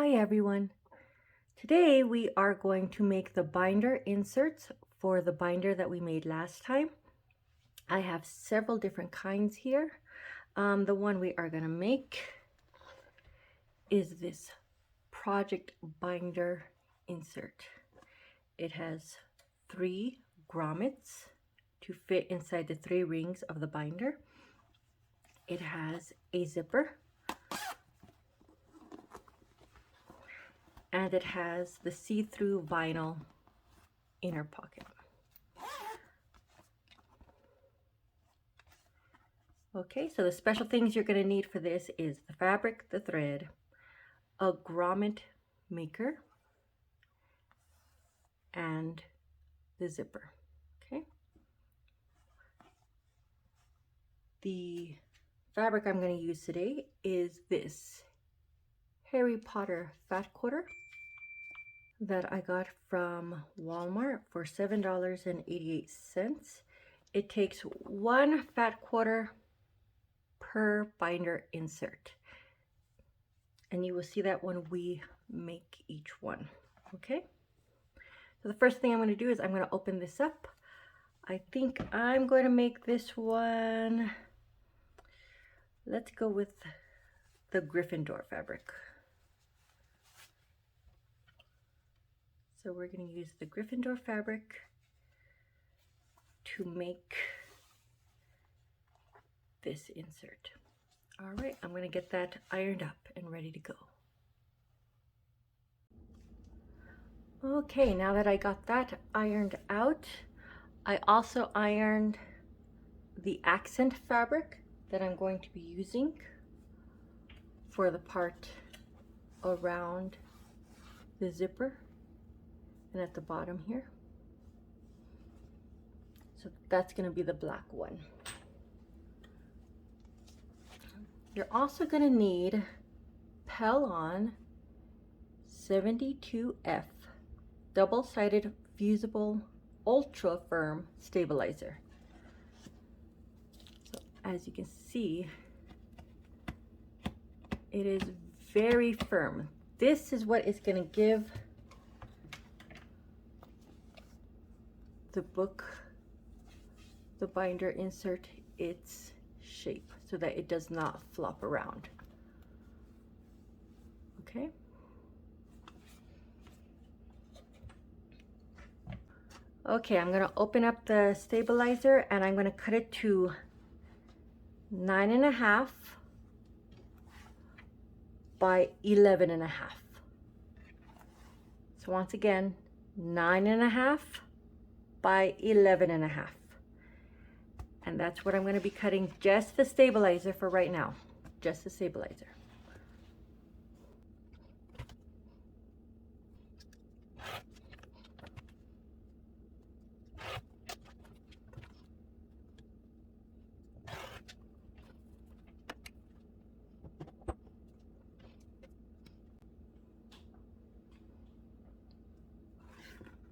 Hi everyone. Today we are going to make the binder inserts for the binder that we made last time. I have several different kinds here. The one we are going to make is this project binder insert. It has 3 grommets to fit inside the 3 rings of the binder. It has a zipper, and it has the see-through vinyl inner pocket. Okay, so the special things you're going to need for this is the fabric, the thread, a grommet maker, and the zipper. Okay. The fabric I'm going to use today is this Harry Potter fat quarter that I got from Walmart for $7.88. It takes 1 fat quarter per binder insert, and you will see that when we make each one. Okay, so the first thing I'm going to do is I'm going to open this up. I think I'm going to make this one, let's go with the Gryffindor fabric. So we're going to use the Gryffindor fabric to make this insert. All right, I'm going to get that ironed up and ready to go. Okay, now that I got that ironed out, I also ironed the accent fabric that I'm going to be using for the part around the zipper and at the bottom here. So that's going to be the black one. You're also going to need Pellon 72F double-sided fusible ultra firm stabilizer. So as you can see, it is very firm. This is what is going to give the book, the binder insert, its shape so that it does not flop around. Okay. Okay, I'm going to open up the stabilizer and I'm going to cut it to 9.5 by 11.5. So once again, 9.5 by 11.5. And that's what I'm going to be cutting, just the stabilizer for right now, just the stabilizer.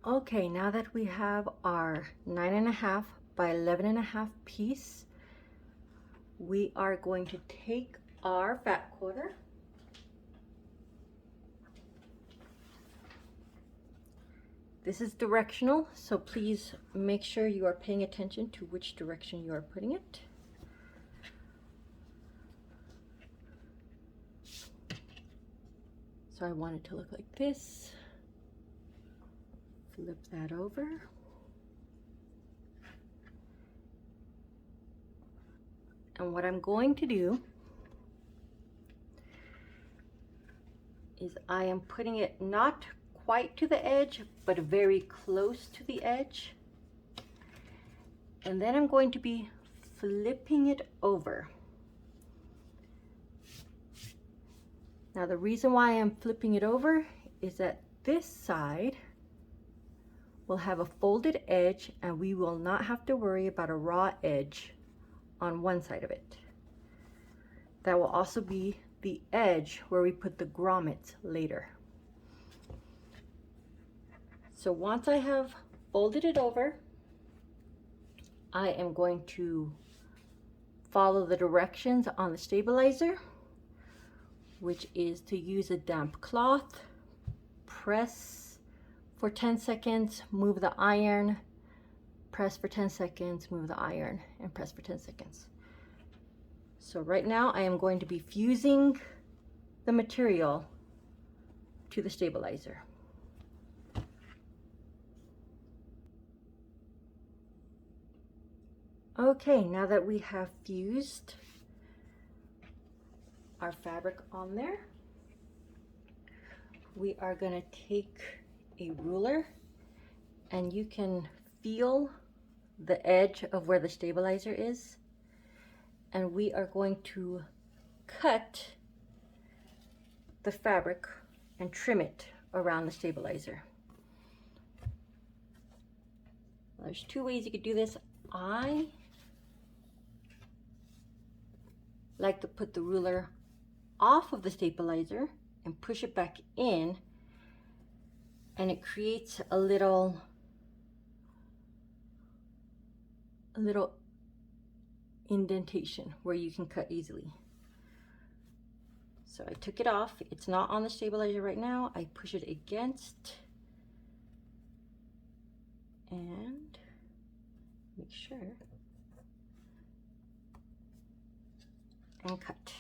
Okay, now that we have our 9.5 by 11.5 piece, we are going to take our fat quarter This is directional, so please make sure you are paying attention to which direction you are putting it. So I want it to look like this. Flip that over. And what I'm going to do is I am putting it not quite to the edge, but very close to the edge. And then I'm going to be flipping it over. Now the reason why I'm flipping it over is that this side will have a folded edge and we will not have to worry about a raw edge on one side of it. That will also be the edge where we put the grommets later. So once I have folded it over, I am going to follow the directions on the stabilizer, which is to use a damp cloth, press for 10 seconds, move the iron, press for 10 seconds, move the iron, and press for 10 seconds. So right now I am going to be fusing the material to the stabilizer. Okay, now that we have fused our fabric on there, we are going to take a ruler, and you can feel the edge of where the stabilizer is, and we are going to cut the fabric and trim it around the stabilizer. There's two ways you could do this. I like to put the ruler off of the stabilizer and push it back in, and it creates a little indentation where you can cut easily. So I took it off. It's not on the stabilizer right now. I push it against and make sure and cut.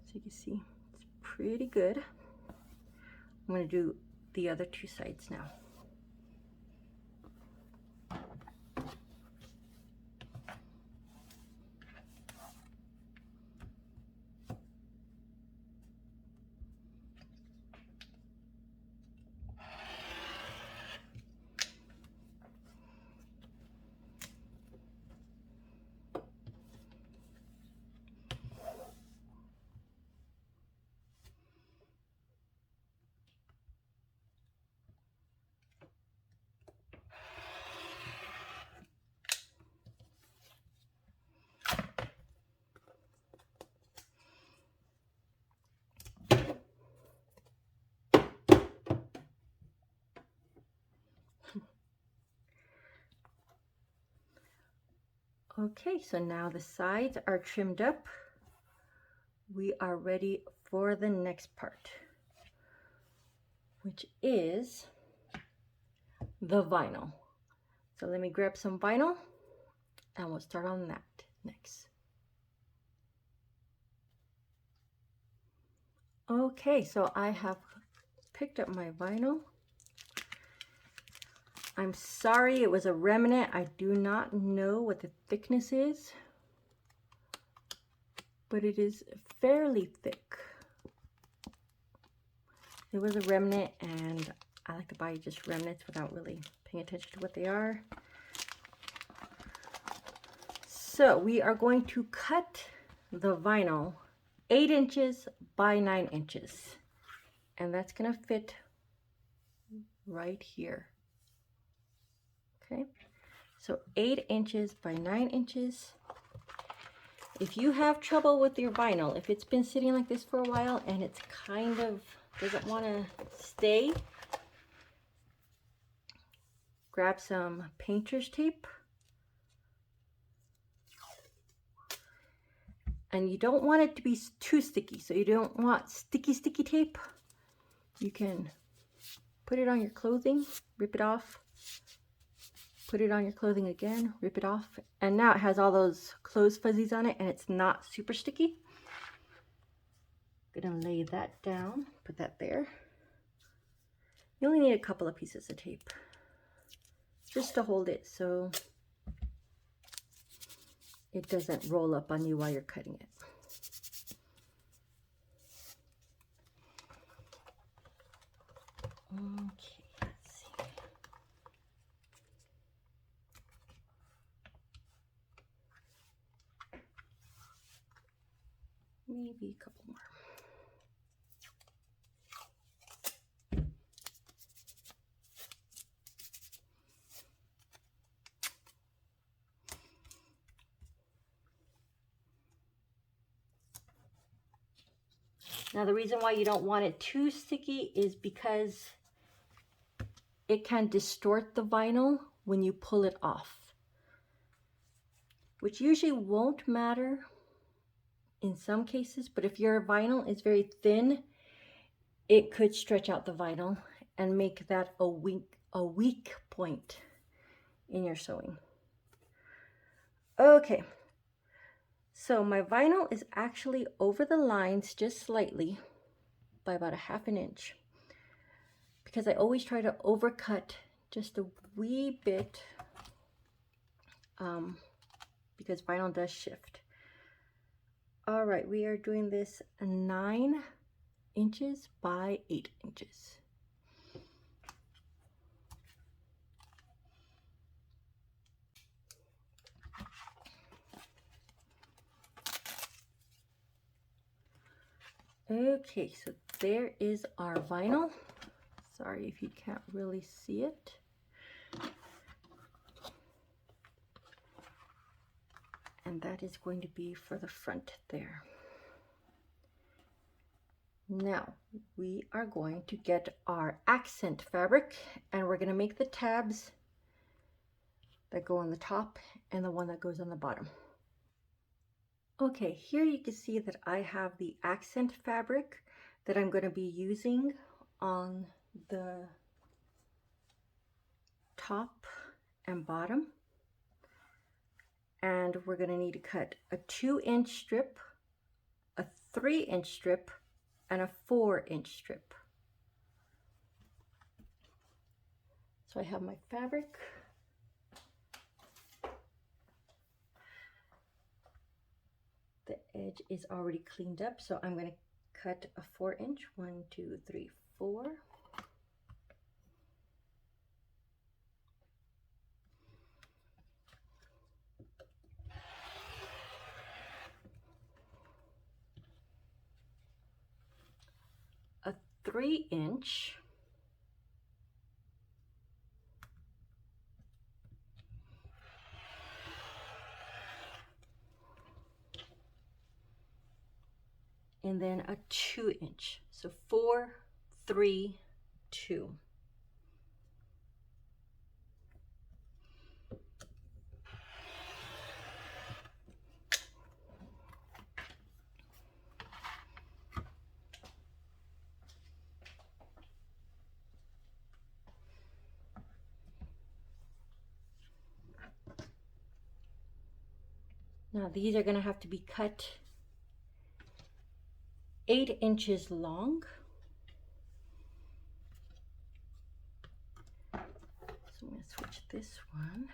So you can see it's pretty good. I'm going to do the other two sides now. Okay, so now the sides are trimmed up. We are ready for the next part, which is the vinyl. So let me grab some vinyl and we'll start on that next. Okay, so I have picked up my vinyl. I'm sorry, it was a remnant. I do not know what the thickness is, but it is fairly thick. It was a remnant, and I like to buy just remnants without really paying attention to what they are. So we are going to cut the vinyl 8 inches by 9 inches, and that's going to fit right here. Okay, so 8 inches by 9 inches. If you have trouble with your vinyl, if it's been sitting like this for a while and it's kind of doesn't want to stay, grab some painter's tape. And you don't want it to be too sticky, so you don't want sticky tape. You can put it on your clothing, rip it off, put it on your clothing again, rip it off, and now it has all those clothes fuzzies on it and it's not super sticky. I'm gonna lay that down, put that there. You only need a couple of pieces of tape just to hold it so it doesn't roll up on you while you're cutting it. Okay, let's see. Maybe a couple more. Now the reason why you don't want it too sticky is because it can distort the vinyl when you pull it off. which usually won't matter in some cases, but if your vinyl is very thin, it could stretch out the vinyl and make that a weak point in your sewing. Okay, so my vinyl is actually over the lines just slightly by about 1/2 inch, because I always try to overcut just a wee bit, because vinyl does shift. All right, we are doing this 9 inches by 8 inches. Okay, so there is our vinyl. Sorry if you can't really see it. And that is going to be for the front there. Now we are going to get our accent fabric, and we're going to make the tabs that go on the top and the one that goes on the bottom. Okay, here you can see that I have the accent fabric that I'm going to be using on the top and bottom. And we're going to need to cut a 2-inch strip, a 3-inch strip, and a 4-inch strip. So I have my fabric. The edge is already cleaned up, so I'm going to cut a 4-inch. 1, 2, 3, 4. A 3-inch. And then a 2-inch. So 4, 3, 2. Now these are going to have to be cut 8 inches long. So I'm going to switch this one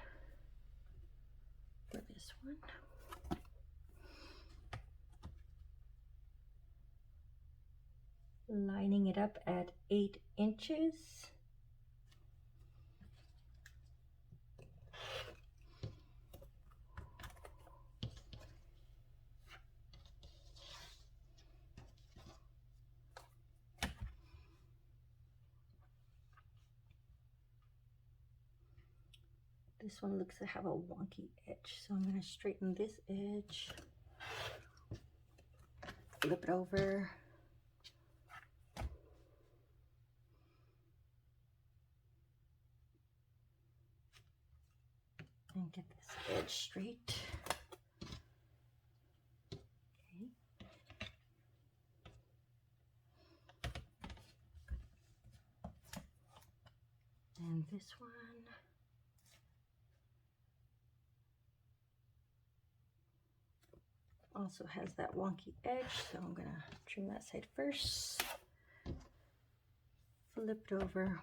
for this one. Lining it up at 8 inches. This one looks to have a wonky edge, so I'm going to straighten this edge, flip it over, and get this edge straight. Okay. And this one. Also has that wonky edge, so I'm going to trim that side first. Flip it over.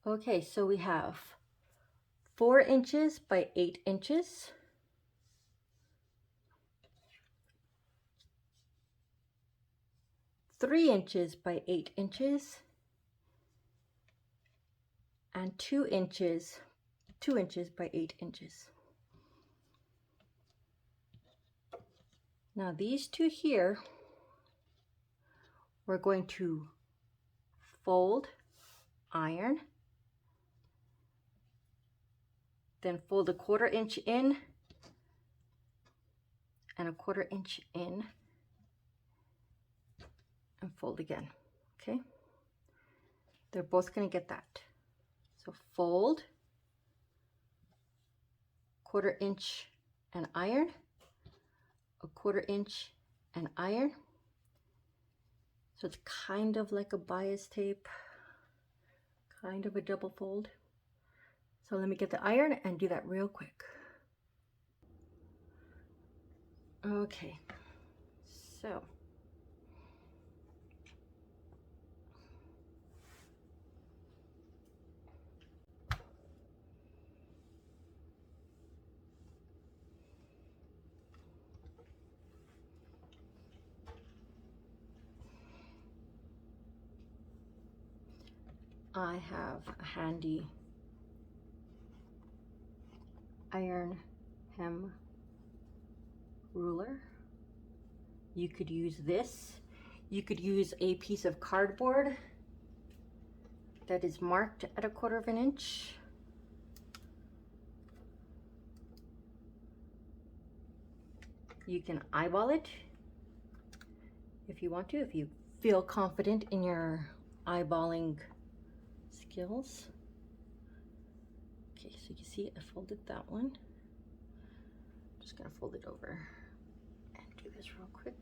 Okay, so we have 4 inches by 8 inches. 3 inches by 8 inches. And 2 inches by 8 inches. Now these two here, we're going to fold, iron, Then fold a 1/4 inch in and a 1/4 inch in and fold again. Okay, they're both going to get that. So fold, 1/4 inch and iron, a 1/4 inch and iron. So it's kind of like a bias tape, kind of a double fold. So let me get the iron and do that real quick. Okay, so I have a handy iron hem ruler. You could use this. You could use a piece of cardboard that is marked at a 1/4 inch. You can eyeball it if you want to, if you feel confident in your eyeballing skills. Okay, so you see I folded that one. I'm just gonna fold it over and do this real quick.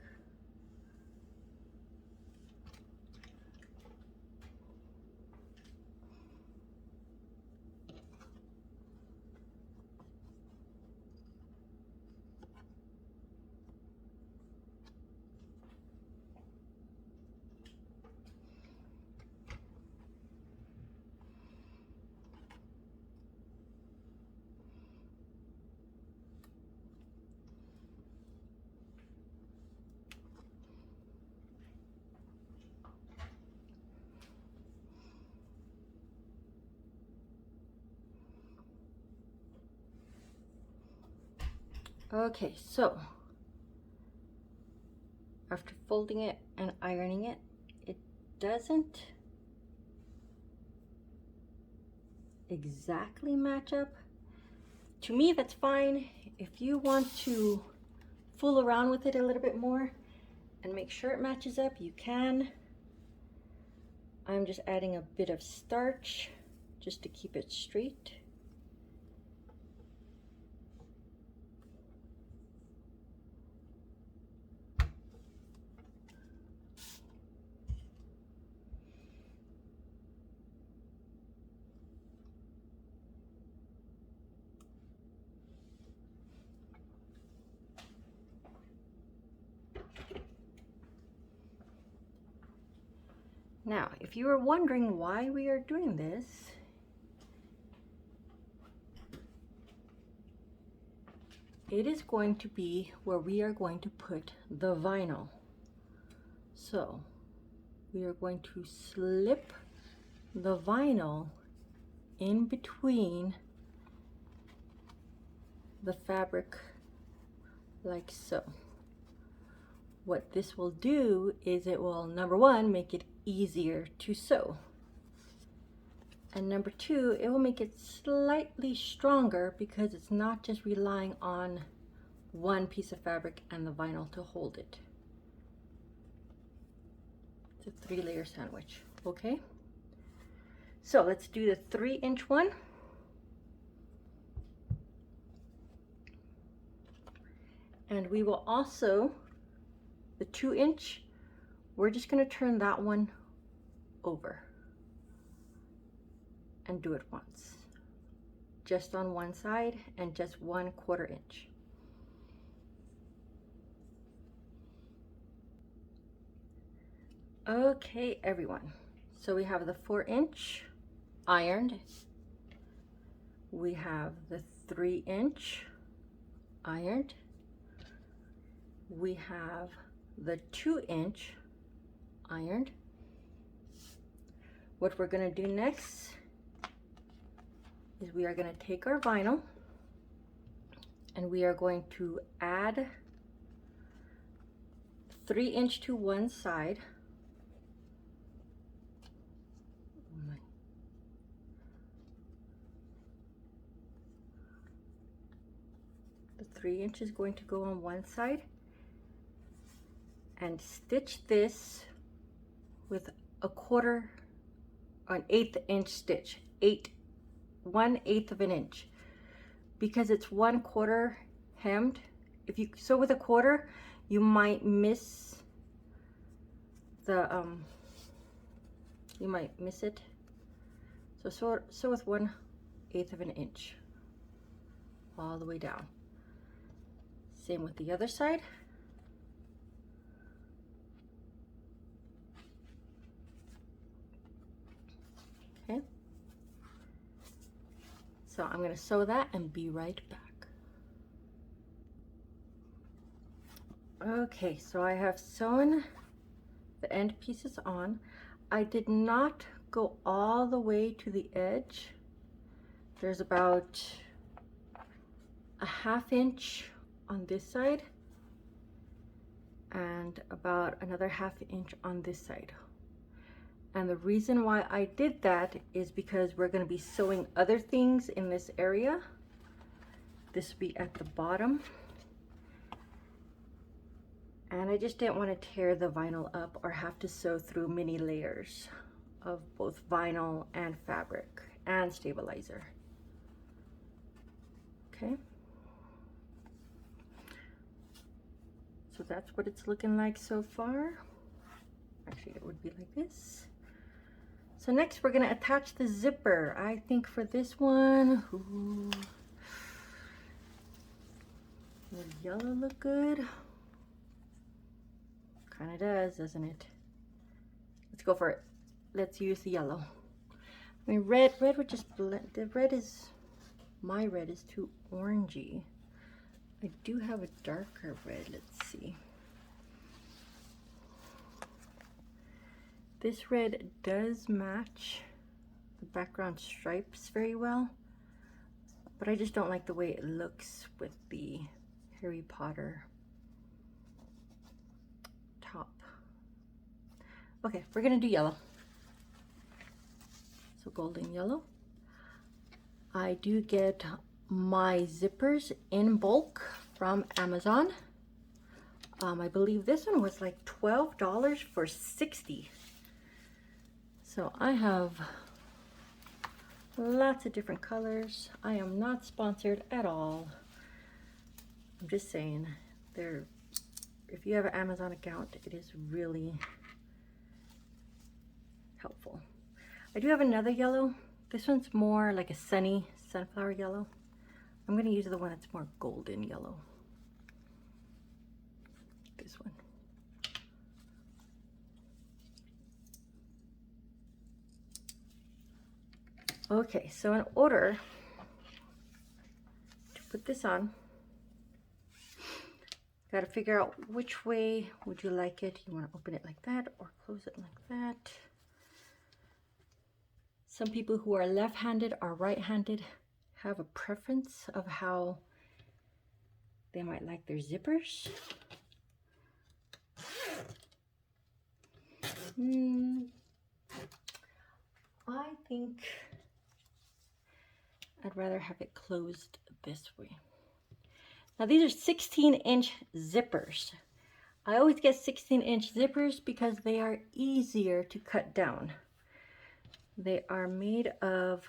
Okay, so after folding it and ironing it, it doesn't exactly match up. To me, that's fine. If you want to fool around with it a little bit more and make sure it matches up, you can. I'm just adding a bit of starch just to keep it straight. Now, if you are wondering why we are doing this, it is going to be where we are going to put the vinyl. So we are going to slip the vinyl in between the fabric like so. What this will do is it will, number one, make it easier to sew. And number two, it will make it slightly stronger because it's not just relying on one piece of fabric and the vinyl to hold it. It's a 3-layer sandwich, okay? So let's do the 3-inch one. And we will also, the 2-inch, we're just going to turn that one over and do it once, just on one side and just 1/4 inch. Okay, everyone, so we have the 4-inch ironed, we have the 3-inch ironed, we have the 2-inch ironed. What we're going to do next is we are going to take our vinyl and we are going to add 3-inch to one side. 3 inches going to go on one side, and stitch this with a 1/8 inch stitch, 1/8 of an inch, because it's 1/4 hemmed. If you sew with a 1/4, you might miss the you might miss it. So sew with 1/8 of an inch all the way down. Same with the other side. Okay. So I'm going to sew that and be right back. Okay, so I have sewn the end pieces on. I did not go all the way to the edge. There's about a 1/2 inch on this side and about another 1/2 inch on this side. And the reason why I did that is because we're going to be sewing other things in this area. This will be at the bottom. And I just didn't want to tear the vinyl up or have to sew through many layers of both vinyl and fabric and stabilizer. Okay. So that's what it's looking like so far. Actually, it would be like this. So next we're going to attach the zipper. I think for this one, would yellow look good? Kind of does, doesn't it? Let's go for it. Let's use the yellow. I mean, red would just blend. The red is, my red is too orangey. I do have a darker red. Let's see. This red does match the background stripes very well, but I just don't like the way it looks with the Harry Potter top. Okay, we're gonna do yellow. So golden yellow. I do get my zippers in bulk from Amazon. I believe this one was like $12 for 60. So I have lots of different colors. I am not sponsored at all. I'm just saying, if you have an Amazon account, it is really helpful. I do have another yellow. This one's more like a sunny sunflower yellow. I'm going to use the one that's more golden yellow. This one. Okay, so in order to put this on, got to figure out which way would you like it. You want to open it like that or close it like that. Some people who are left-handed or right-handed have a preference of how they might like their zippers. I think I'd rather have it closed this way. Now these are 16-inch zippers. I always get 16-inch zippers because they are easier to cut down. They are made of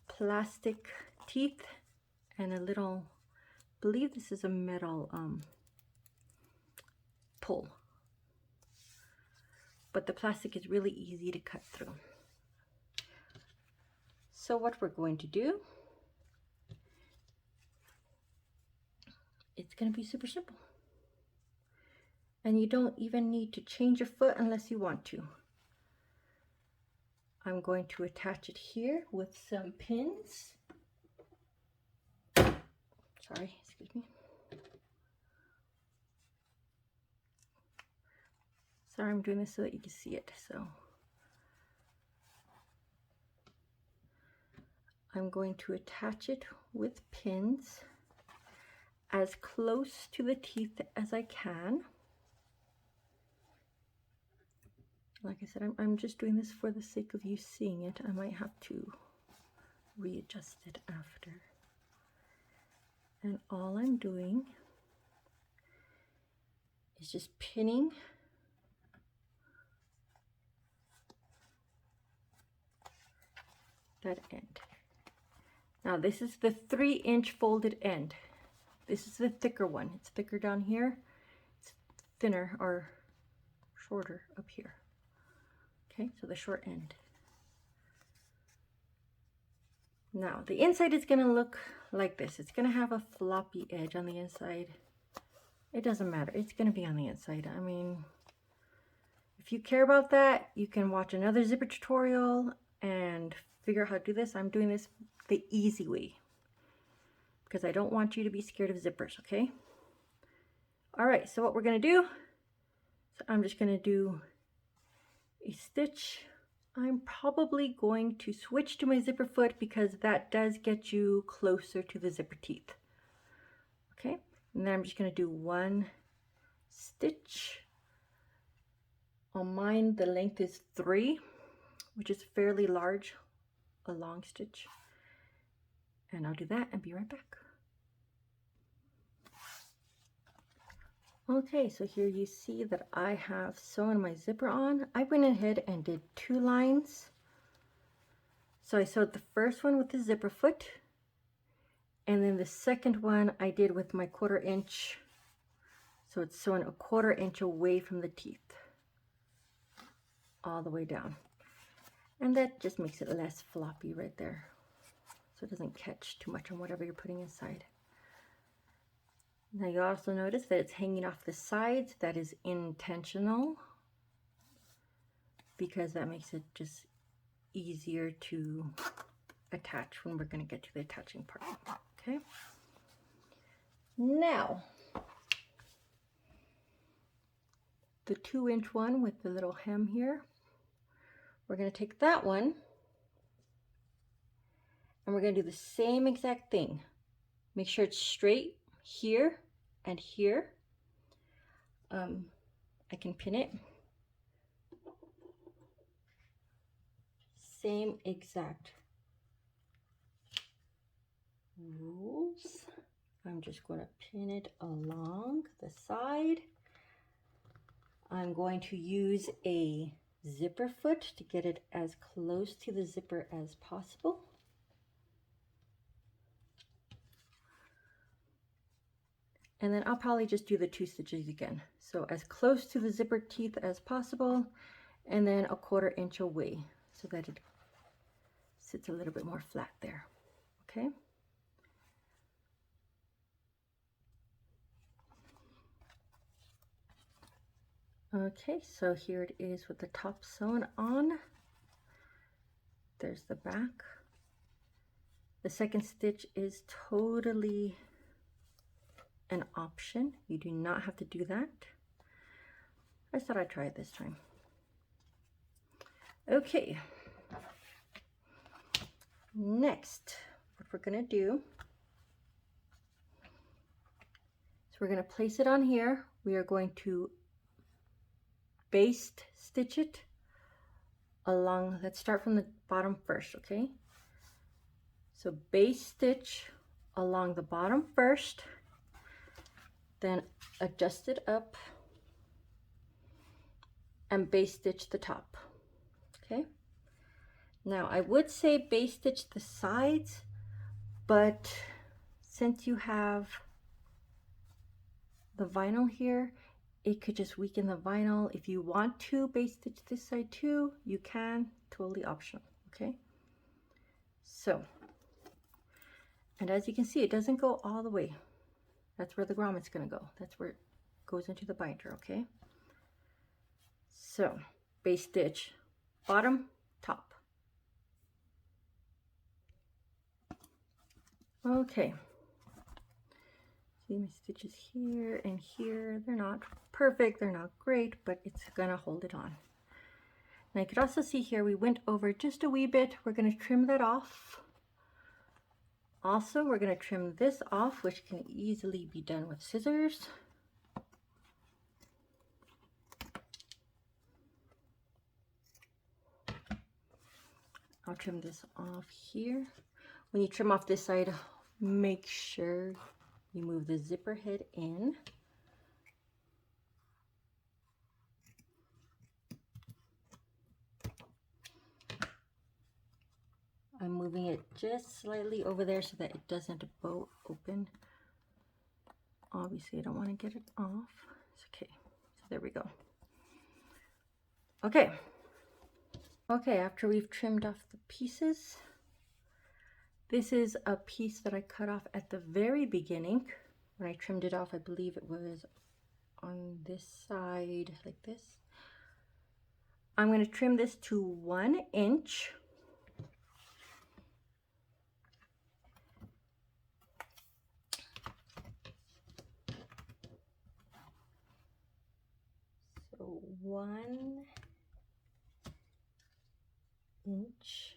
plastic teeth and a little, I believe this is a metal pull. But the plastic is really easy to cut through. So what we're going to do, it's going to be super simple. And you don't even need to change your foot unless you want to. I'm going to attach it here with some pins. Sorry, excuse me. Sorry, I'm doing this so that you can see it. So I'm going to attach it with pins as close to the teeth as I can. Like I said, I'm just doing this for the sake of you seeing it. I might have to readjust it after. And all I'm doing is just pinning that end. Now this is the 3-inch folded end. This is the thicker one. It's thicker down here. It's thinner or shorter up here. Okay, so the short end. Now the inside is going to look like this. It's going to have a floppy edge on the inside. It doesn't matter. It's going to be on the inside. I mean, if you care about that, you can watch another zipper tutorial and figure out how to do this. I'm doing this the easy way because I don't want you to be scared of zippers, okay? All right, so what we're going to do, so I'm just going to do a stitch. I'm probably going to switch to my zipper foot because that does get you closer to the zipper teeth. Okay, and then I'm just going to do one stitch. On mine, the length is 3, which is fairly large, a long stitch. And I'll do that and be right back. Okay, so here you see that I have sewn my zipper on. I went ahead and did 2 lines. So I sewed the first one with the zipper foot, and then the second one I did with my 1/4 inch. So it's sewn a 1/4 inch away from the teeth, all the way down. And that just makes it less floppy right there, so it doesn't catch too much on whatever you're putting inside. Now you also notice that it's hanging off the sides. That is intentional because that makes it just easier to attach when we're going to get to the attaching part. Okay. Now, the 2-inch one with the little hem here, we're going to take that one and we're going to do the same exact thing. Make sure it's straight here and here. I can pin it. Same exact rules. I'm just going to pin it along the side. I'm going to use a zipper foot to get it as close to the zipper as possible. And then I'll probably just do the 2 stitches again. So as close to the zipper teeth as possible, and then a 1/4 inch away so that it sits a little bit more flat there. Okay. Okay, so here it is with the top sewn on. There's the back. The second stitch is totally an option. You do not have to do that. I thought I'd try it this time. Okay. Next, what we're going to do is we're going to place it on here. We are going to baste stitch it along. Let's start from the bottom first, okay? So baste stitch along the bottom first, then adjust it up and baste stitch the top. Okay, now I would say baste stitch the sides, but since you have the vinyl here, it could just weaken the vinyl. If you want to baste stitch this side too, you can, totally optional. Okay, so, and as you can see, it doesn't go all the way. That's where the grommet's going to go. That's where it goes into the binder, okay? So, baste stitch, bottom, top. Okay. See my stitches here and here. They're not perfect, they're not great, but it's going to hold it on. And I could also see here we went over just a wee bit. We're going to trim that off. Also, we're going to trim this off, which can easily be done with scissors. I'll trim this off here. When you trim off this side, make sure You move the zipper head in. I'm moving it just slightly over there so that it doesn't bow open. Obviously, I don't want to get it off. It's okay. So there we go. Okay. Okay, after we've trimmed off the pieces, this is a piece that I cut off at the very beginning. When I trimmed it off, I believe it was on this side, like this. I'm going to trim this to 1 inch. So 1 inch.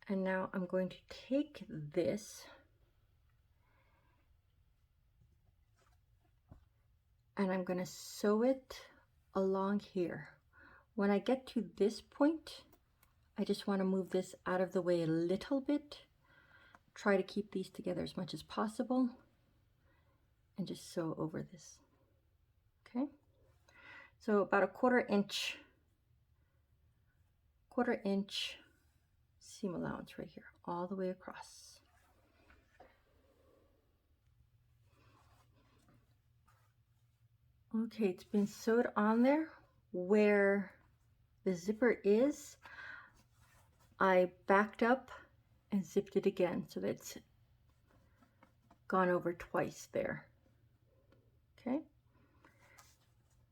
And now I'm going to take this and I'm going to sew it along here. When I get to this point, I just want to move this out of the way a little bit. Try to keep these together as much as possible and just sew over this. Okay, so about a quarter inch seam allowance right here, all the way across. Okay, it's been sewed on there. Where the zipper is, I backed up and zipped it again so that it's gone over twice there. Okay,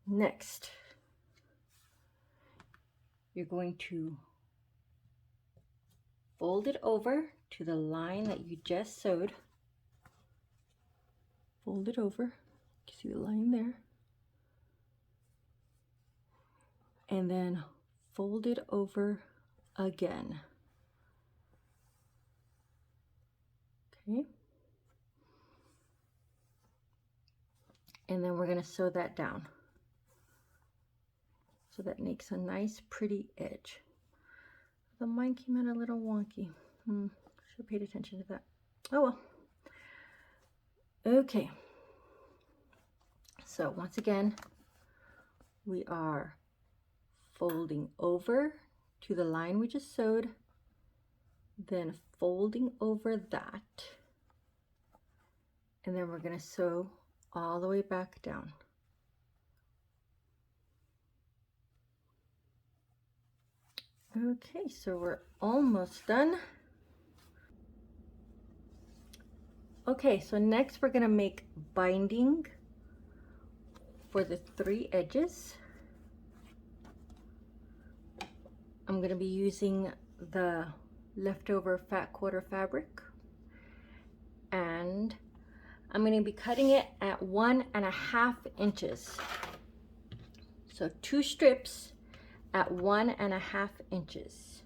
next you're going to fold it over to the line that you just sewed. Fold it over, you see the line there, and then fold it over again. Okay, and then we're going to sew that down so that makes a nice pretty edge. The mine came out a little wonky. Should have paid attention to that. Oh well. Okay, so once again we are folding over to the line we just sewed, then folding over that, and then we're going to sew all the way back down. Okay, so we're almost done. Okay, so next we're going to make binding for the 3 edges. I'm going to be using the leftover fat quarter fabric, and I'm going to be cutting it at 1.5 inches. So 2 strips at 1.5 inches.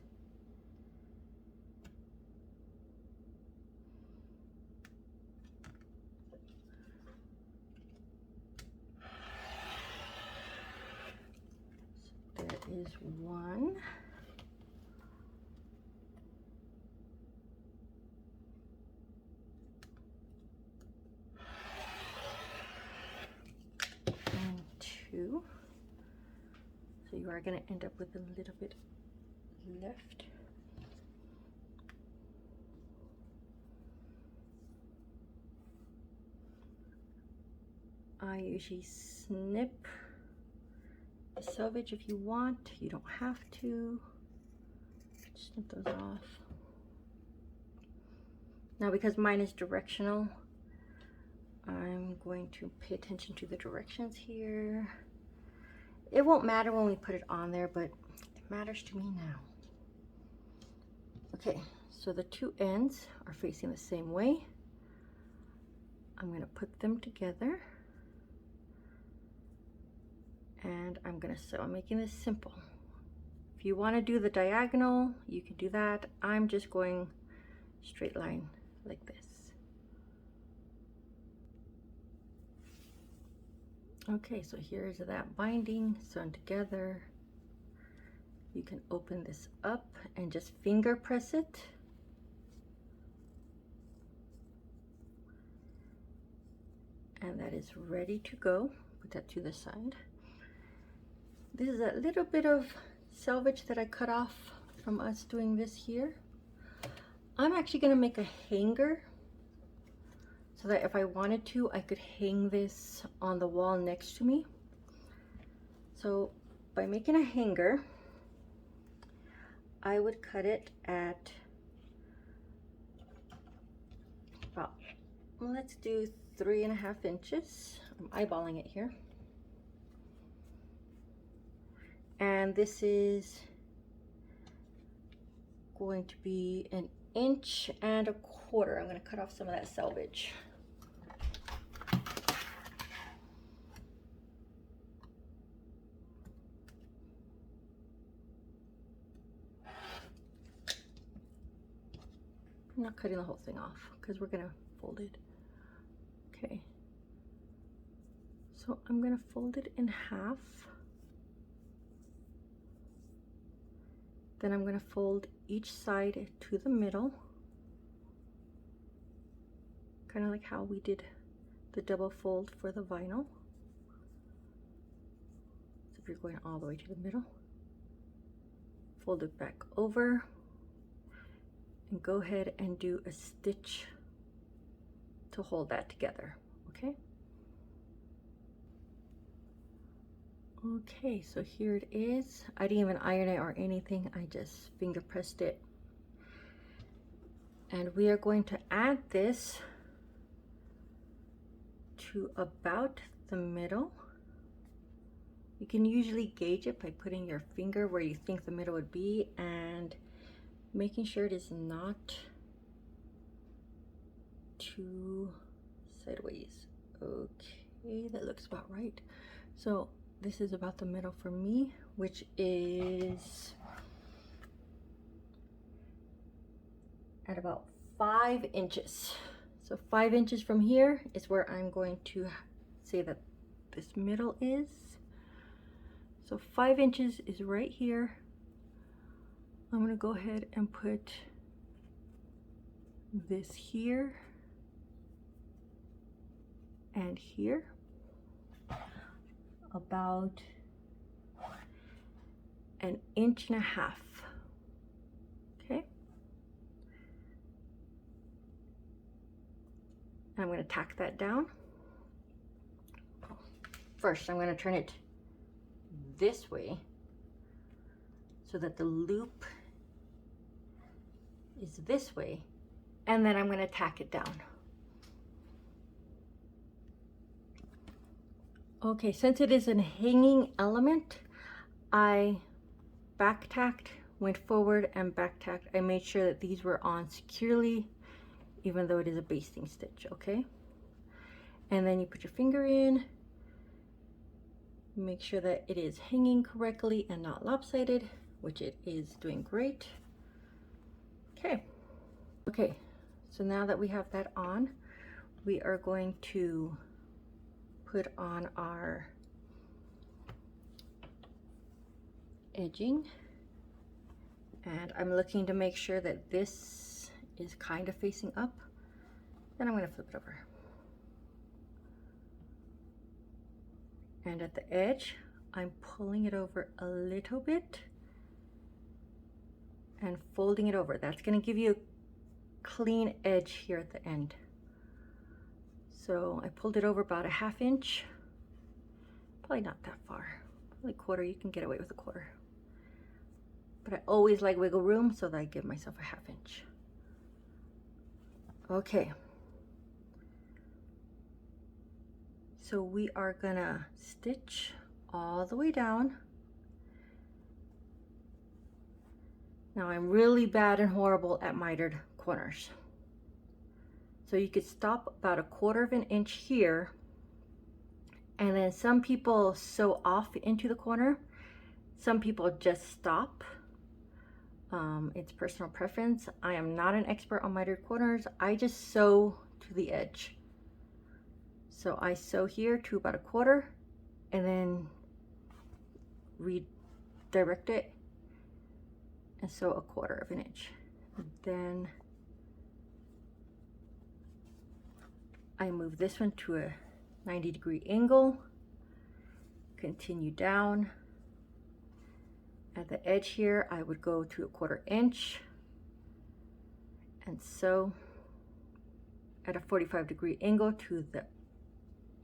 So there is 1. And 2. So you are going to end up with a little bit left. I usually snip the selvage if you want. You don't have to. Snip those off. Now because mine is directional, I'm going to pay attention to the directions here. It won't matter when we put it on there, but it matters to me now. Okay, so the 2 ends are facing the same way. I'm going to put them together. And I'm going to sew. I'm making this simple. If you want to do the diagonal, you can do that. I'm just going straight line like this. Okay, so here's that binding sewn together. You can open this up and just finger press it. And that is ready to go. Put that to the side. This is a little bit of selvage that I cut off from us doing this here. I'm actually going to make a hanger so that if I wanted to, I could hang this on the wall next to me. So by making a hanger, I would cut it at about, well, let's do 3.5 inches. I'm eyeballing it here. And this is going to be 1.25 inches. I'm going to cut off some of that selvage. I'm not cutting the whole thing off because we're going to fold it. Okay. So I'm going to fold it in half. Then I'm going to fold each side to the middle, kind of like how we did the double fold for the vinyl. So if you're going all the way to the middle, fold it back over and go ahead and do a stitch to hold that together, okay? Okay, so here it is. I didn't even iron it or anything. I just finger pressed it. And we are going to add this to about the middle. You can usually gauge it by putting your finger where you think the middle would be and making sure it is not too sideways. Okay, that looks about right. So this is about the middle for me, which is at about 5 inches. So 5 inches from here is where I'm going to say that this middle is. So 5 inches is right here. I'm going to go ahead and put this here and here, about 1.5 inches. Okay. And I'm going to tack that down. First, I'm going to turn it this way so that the loop is this way, and then I'm going to tack it down. Okay, since it is a hanging element, I back tacked, went forward and back tacked. I made sure that these were on securely, even though it is a basting stitch, okay? And then you put your finger in, make sure that it is hanging correctly and not lopsided, which it is doing great. Okay, so now that we have that on, we are going to put on our edging, and I'm looking to make sure that this is kind of facing up. Then I'm going to flip it over, and at the edge I'm pulling it over a little bit and folding it over. That's going to give you a clean edge here at the end. So I pulled it over about 1/2 inch, probably not that far, probably 1/4. You can get away with 1/4, but I always like wiggle room, so that I give myself 1/2 inch. Okay, so we are gonna stitch all the way down. Now I'm really bad and horrible at mitered corners. So you could stop about 1/4 inch here, and then some people sew off into the corner. Some people just stop. It's personal preference. I am not an expert on mitered corners. I just sew to the edge. So I sew here to about 1/4, and then redirect it and sew a 1/4 of an inch. Then I move this one to a 90-degree angle, continue down. At the edge here, I would go to a 1/4 inch and sew at a 45-degree angle to the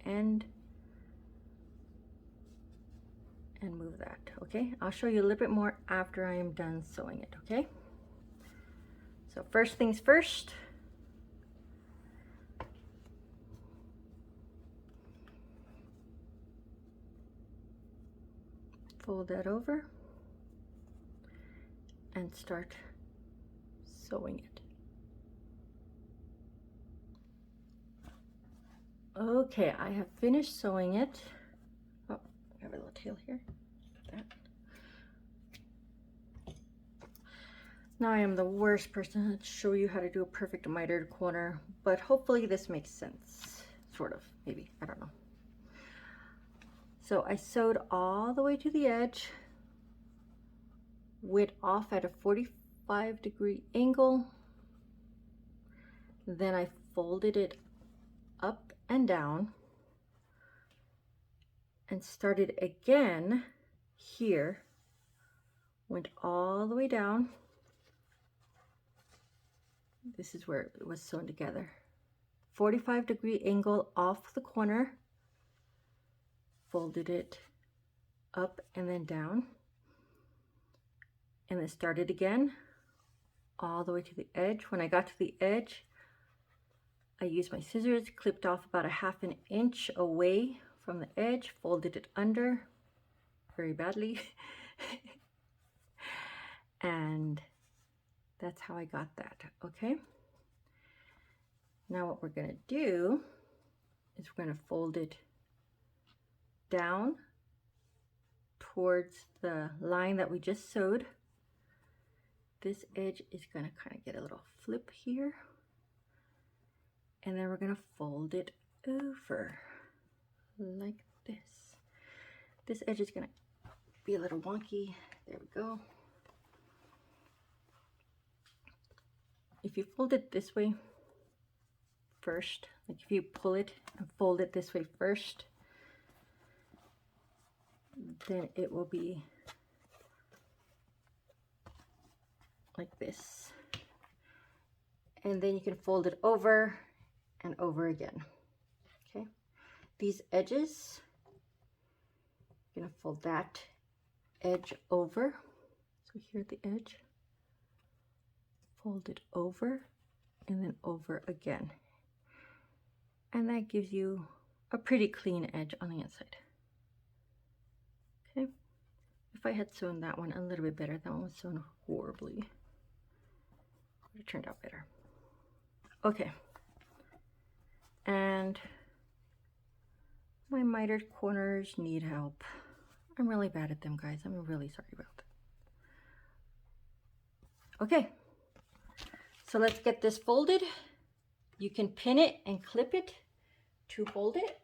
end and move that. Okay, I'll show you a little bit more after I am done sewing it. Okay, so first things first, fold that over and start sewing it. Okay, I have finished sewing it. Oh, I have a little tail here. That. Now I am the worst person to show you how to do a perfect mitered corner, but hopefully this makes sense. Sort of, maybe, I don't know. So I sewed all the way to the edge, went off at a 45-degree angle, then I folded it up and down and started again here, went all the way down. This is where it was sewn together. 45-degree angle off the corner, folded it up and then down, and then started again all the way to the edge. When I got to the edge, I used my scissors, clipped off about a 1/2 inch away from the edge, folded it under very badly, and that's how I got that. Okay, now what we're going to do is we're going to fold it down towards the line that we just sewed. This edge is going to kind of get a little flip here, and then we're going to fold it over like this. This edge is going to be a little wonky. There we go. If you fold it this way first, like if you pull it and fold it this way first, then it will be like this. And then you can fold it over and over again. Okay, these edges, you're gonna fold that edge over. So here at the edge, fold it over and then over again. And that gives you a pretty clean edge on the inside. Okay, if I had sewn that one a little bit better, that one was sewn horribly. Would have turned out better. Okay, and my mitered corners need help. I'm really bad at them, guys. I'm really sorry about that. Okay, so let's get this folded. You can pin it and clip it to hold it.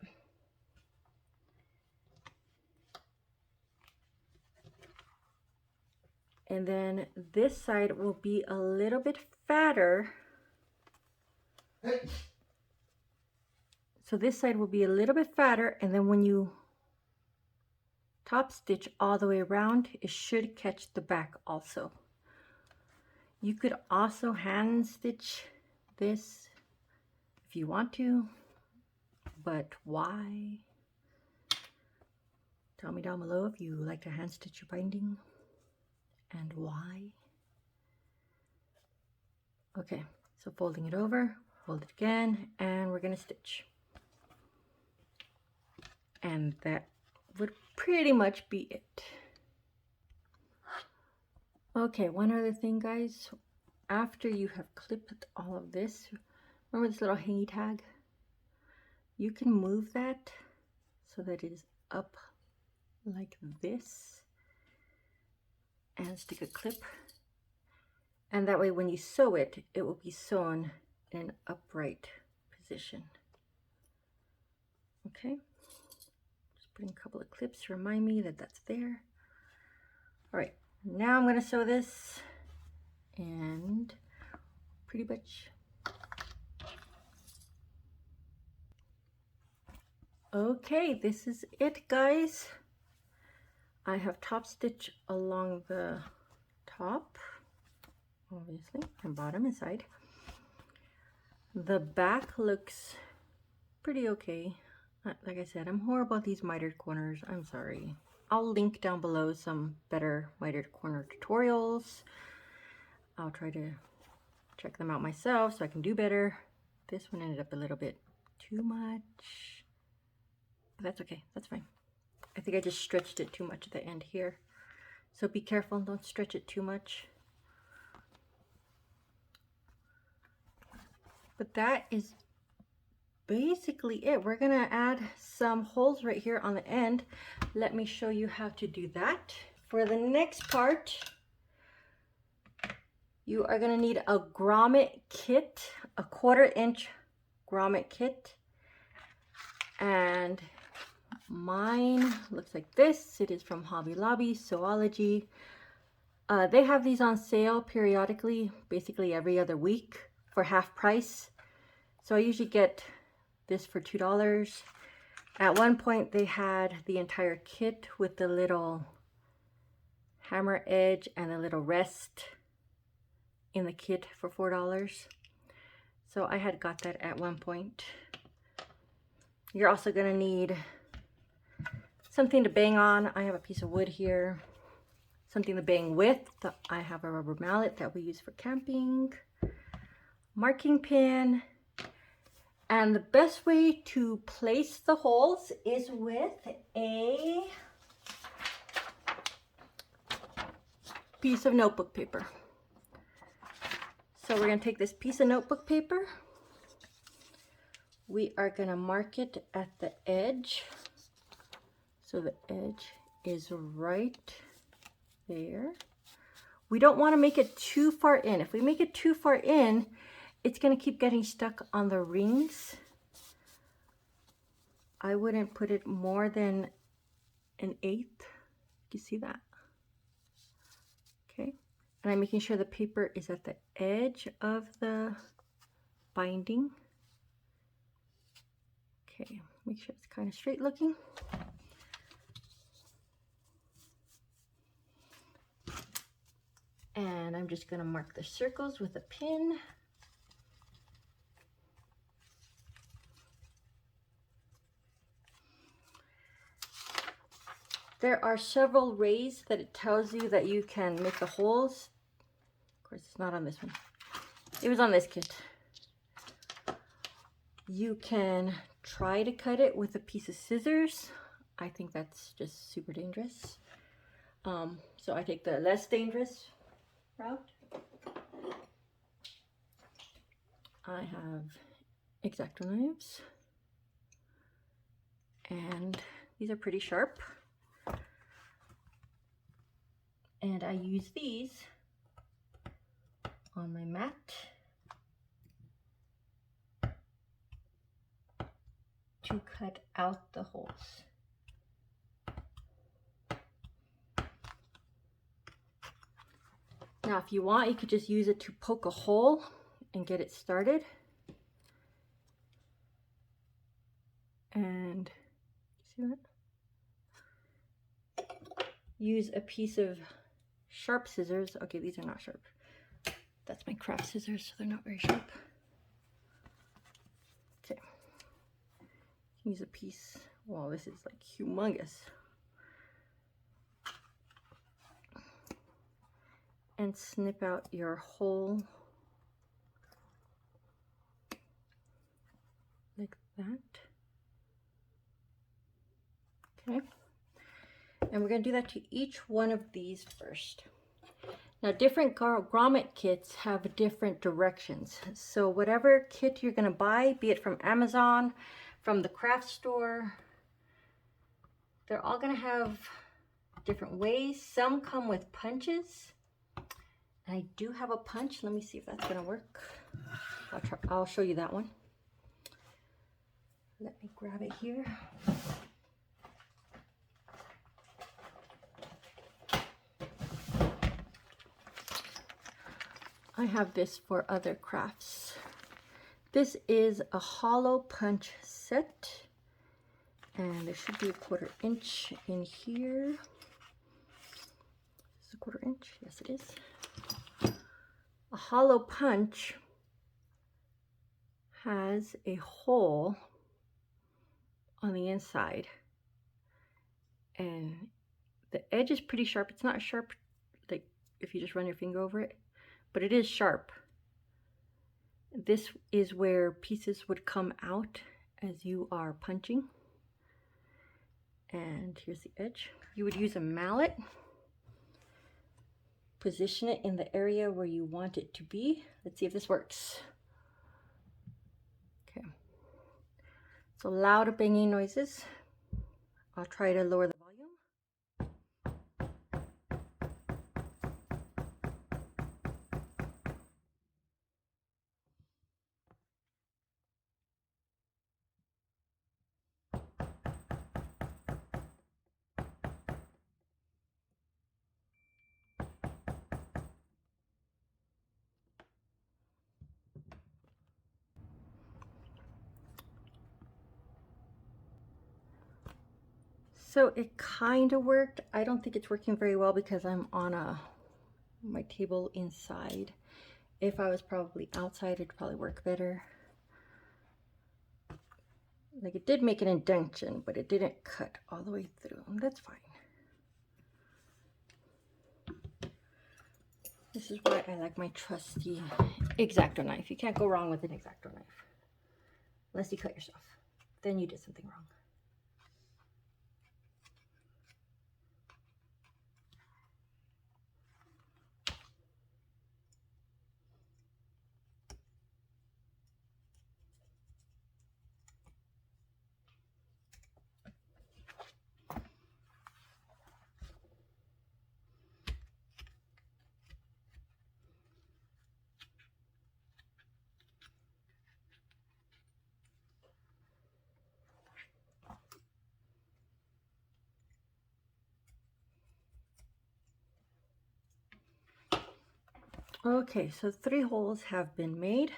And then this side will be a little bit fatter. So this side will be a little bit fatter, and then when you top stitch all the way around, it should catch the back also. You could also hand stitch this if you want to, but why? Tell me down below if you like to hand stitch your binding and why. Okay, so folding it over, fold it again, and we're gonna stitch. And that would pretty much be it. Okay, one other thing, guys. After you have clipped all of this, remember this little hangy tag? You can move that so that it is up like this and stick a clip. And that way when you sew it, it will be sewn in an upright position. Okay, just put in a couple of clips to remind me that that's there. All right, now I'm going to sew this, and pretty much. Okay, this is it, guys. I have top stitch along the top, obviously, and bottom and side. The back looks pretty okay. Like I said, I'm horrible at these mitered corners. I'm sorry. I'll link down below some better mitered corner tutorials. I'll try to check them out myself so I can do better. This one ended up a little bit too much, but that's okay. That's fine. I think I just stretched it too much at the end here. So be careful, don't stretch it too much. But that is basically it. We're gonna add some holes right here on the end. Let me show you how to do that. For the next part, you are gonna need a grommet kit, a 1/4 inch grommet kit. And mine looks like this. It is from Hobby Lobby, Sewology. They have these on sale periodically, basically every other week for half price. So I usually get this for $2. At one point they had the entire kit with the little hammer edge and the little rest in the kit for $4. So I had got that at one point. You're also gonna need something to bang on. I have a piece of wood here. Something to bang with. I have a rubber mallet that we use for camping. Marking pin. And the best way to place the holes is with a piece of notebook paper. So we're going to take this piece of notebook paper. We are going to mark it at the edge. So the edge is right there. We don't want to make it too far in. If we make it too far in, it's going to keep getting stuck on the rings. I wouldn't put it more than 1/8. You see that? Okay. And I'm making sure the paper is at the edge of the binding. Okay, make sure it's kind of straight looking. And I'm just going to mark the circles with a pin. There are several ways that it tells you that you can make the holes. Of course, it's not on this one. It was on this kit. You can try to cut it with a piece of scissors. I think that's just super dangerous. So I take the less dangerous route. I have X-Acto knives. And these are pretty sharp. And I use these on my mat to cut out the holes. Now, if you want, you could just use it to poke a hole and get it started. And see that? Use a piece of sharp scissors. Okay, these are not sharp. That's my craft scissors, so they're not very sharp. Okay. Use a piece. Wow, this is like humongous. And snip out your hole like that. Okay. And we're going to do that to each one of these first. Now, different grommet kits have different directions. So whatever kit you're going to buy, be it from Amazon, from the craft store, they're all going to have different ways. Some come with punches. And I do have a punch. Let me see if that's going to work. I'll show you that one. Let me grab it here. I have this for other crafts. This is a hollow punch set, and there should be a 1/4 inch in here. Is it a 1/4 inch? Yes, it is. A hollow punch has a hole on the inside, and the edge is pretty sharp. It's not sharp like if you just run your finger over it, but it is sharp. This is where pieces would come out as you are punching. And here's the edge. You would use a mallet, position it in the area where you want it to be. Let's see if this works. Okay. So loud banging noises. I'll try to lower the volume. So it kind of worked. I don't think it's working very well because I'm on my table inside. If I was probably outside, it'd probably work better. Like, it did make an indentation, but it didn't cut all the way through. That's fine. This is why I like my trusty X-Acto knife. You can't go wrong with an X-Acto knife. Unless you cut yourself. Then you did something wrong. Okay, so 3 holes have been made.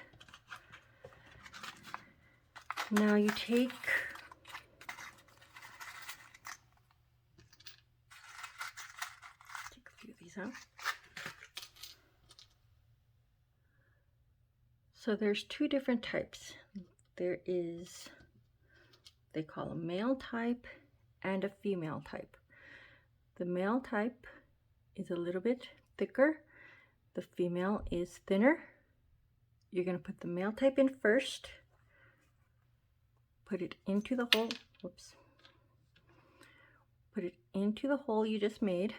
Now you take a few of these out. So there's 2 different types. There is, they call a male type and a female type. The male type is a little bit thicker. The female is thinner. You're going to put the male type in first. Put it into the hole. Whoops. Put it into the hole you just made.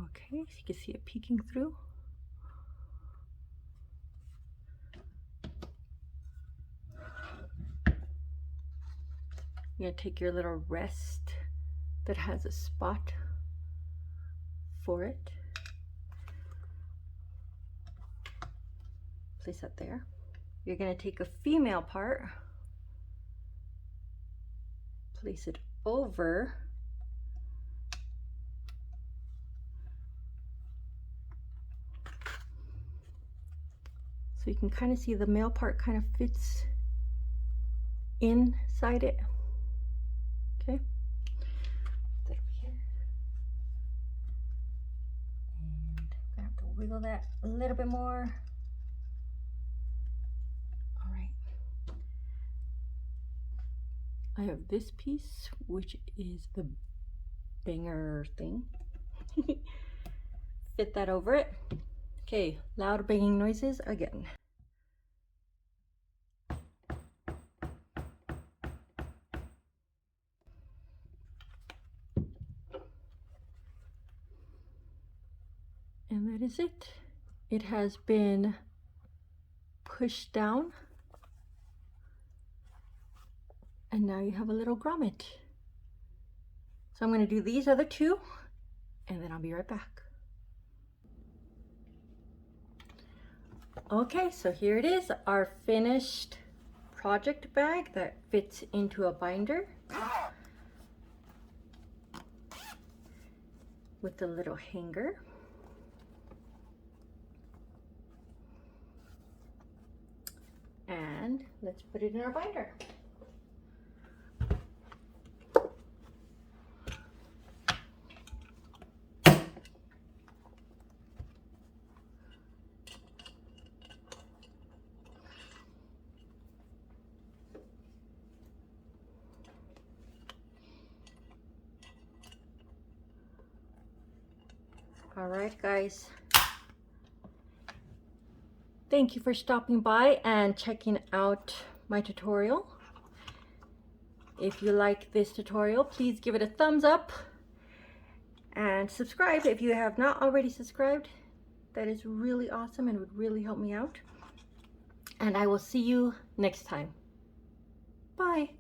Okay, so you can see it peeking through. You're going to take your little rest that has a spot for it. Place that there. You're going to take a female part, place it over so you can kind of see the male part kind of fits inside it. Okay, put that over here, and I'm gonna have to wiggle that a little bit more. All right, I have this piece, which is the banger thing. Fit that over it. Okay, loud banging noises again. And that is it. It has been pushed down. And now you have a little grommet. So I'm going to do these other 2, and then I'll be right back. Okay, so here it is, our finished project bag that fits into a binder with the little hanger. And let's put it in our binder. All right, guys. Thank you for stopping by and checking out my tutorial. If you like this tutorial, please give it a thumbs up and subscribe if you have not already subscribed. That is really awesome and would really help me out. And I will see you next time. Bye.